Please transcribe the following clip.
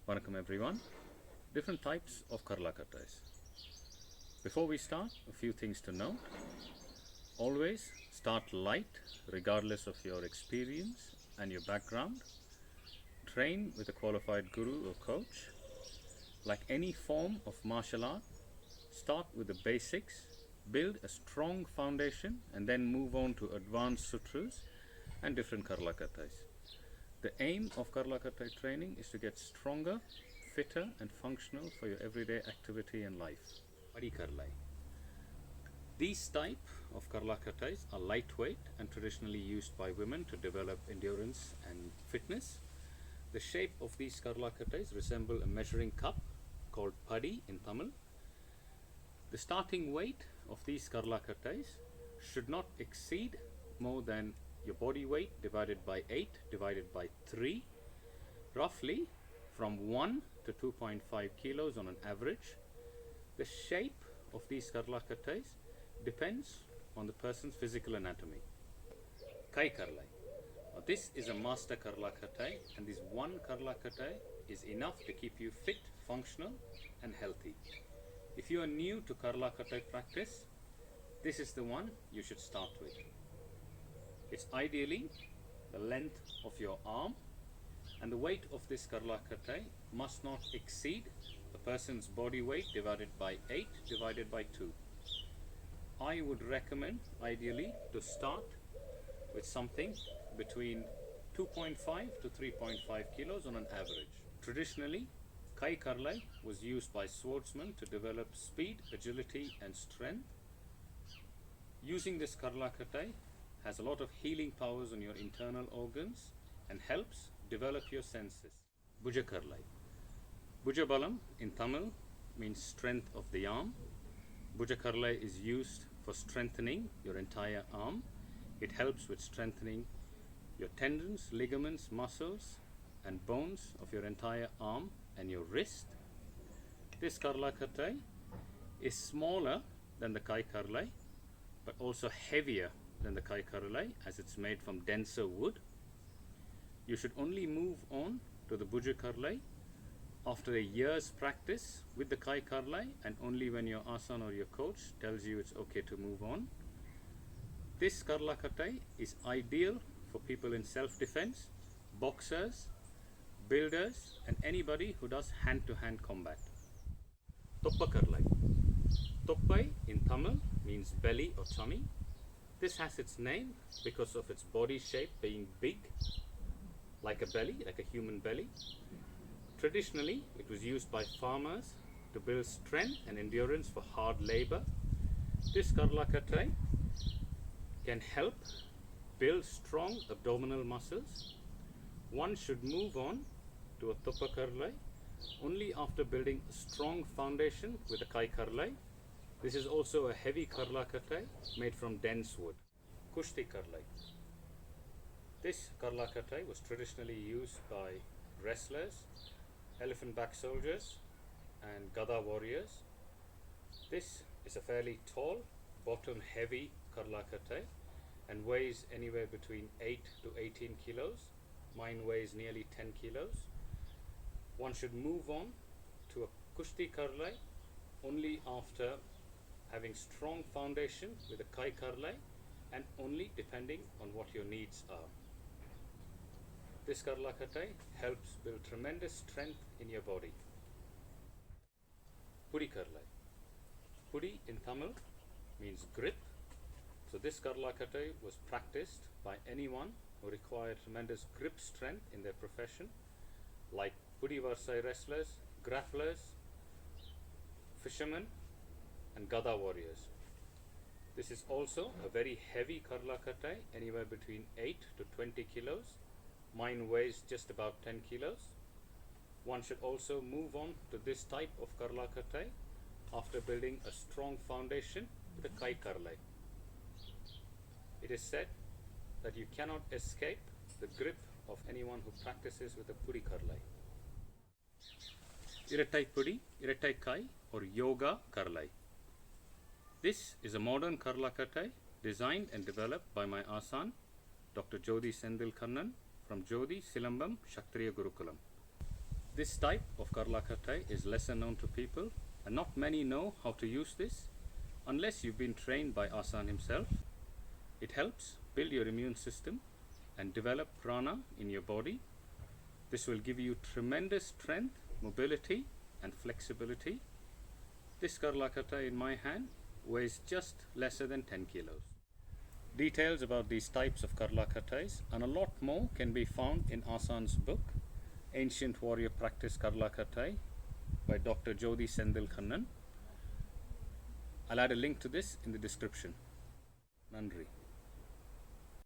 Vanakkam everyone. Different types of Karlakattais. Before we start, a few things to note. Always start light regardless of your experience and your background. Train with a qualified guru or coach. Like any form of martial art, start with the basics, build a strong foundation and then move on to advanced sutras and different Karlakattais. The aim of Karlakattai training is to get stronger, fitter and functional for your everyday activity and life. Karlai. These type of Karlakattais are lightweight and traditionally used by women to develop endurance and fitness. The shape of these Karlakattais resemble a measuring cup called Padi in Tamil. The starting weight of these Karlakattais should not exceed more than your body weight divided by 8 divided by 3, roughly from 1 to 2.5 kilos on an average. The shape of these Karlakattais depends on the person's physical anatomy. Kai Karlai. Now this is a master Karlakattai, and this one Karlakattai is enough to keep you fit, functional and healthy. If you are new to Karlakattai practice, this is the one you should start with. It's ideally the length of your arm, and the weight of this Karlakattai must not exceed a person's body weight divided by 8 divided by 2. I would recommend ideally to start with something between 2.5 to 3.5 kilos on an average. Traditionally, Kai Karlai was used by swordsmen to develop speed, agility and strength. Using this Karlakattai has a lot of healing powers on your internal organs and helps develop your senses. Bujakarla. Bujabalam in Tamil means strength of the arm. Bujakarla is used for strengthening your entire arm. It helps with strengthening your tendons, ligaments, muscles and bones of your entire arm and your wrist. This Karlakattai is smaller than the Kai Karlai, but also heavier than the Kai Karlai as it's made from denser wood. You should only move on to the Bujakarla after a year's practice with the Kai Karlai, and only when your Aasaan or your coach tells you it's okay to move on. This Karlakattai is ideal for people in self-defense, boxers, builders and anybody who does hand-to-hand combat. Tuppakarla. Tuppai in Tamil means belly or tummy. This has its name because of its body shape being big, like a belly, like a human belly. Traditionally, it was used by farmers to build strength and endurance for hard labor. This Karlakattai can help build strong abdominal muscles. One should move on to a Tuppakarla only after building a strong foundation with a Kai Karlai. This is also a heavy Karlakattai made from dense wood. Kushtikar. This Karlakattai was traditionally used by wrestlers, elephant back soldiers and Gada warriors. This is a fairly tall, bottom heavy Karlakattai and weighs anywhere between 8 to 18 kilos. Mine weighs nearly 10 kilos. One should move on to a Kushtikarla only after having strong foundation with a Kai Karlai and only depending on what your needs are. This Karlakattai helps build tremendous strength in your body. Pudi Karlai. Pudi in Tamil means grip. So this Karlakattai was practiced by anyone who required tremendous grip strength in their profession, like Pudi Varsai wrestlers, grapplers, fishermen and Gada warriors. This is also a very heavy Karlakattai, anywhere between 8 to 20 kilos. Mine weighs just about 10 kilos. One should also move on to this type of Karlakattai after building a strong foundation with a Kai Karlai. It is said that you cannot escape the grip of anyone who practices with a Pudi Karlai. Irattai Pudi, Irattai Kai or Yoga Karlai. This is a modern Karlakattai designed and developed by my Aasaan, Dr.Jothi Senthil Kannan from Jothi, Silambam, Kshaktiriya, Gurukulam. This type of Karlakattai is lesser known to people, and not many know how to use this unless you've been trained by Aasaan himself. It helps build your immune system and develop prana in your body. This will give you tremendous strength, mobility and flexibility. This Karlakattai in my hand weighs just lesser than 10 kilos. Details about these types of Karlakattais and a lot more can be found in Aasaan's book, Ancient Warrior Practice Karlakattai by Dr.Jothi Senthil Kannan. I'll add a link to this in the description. Nandri.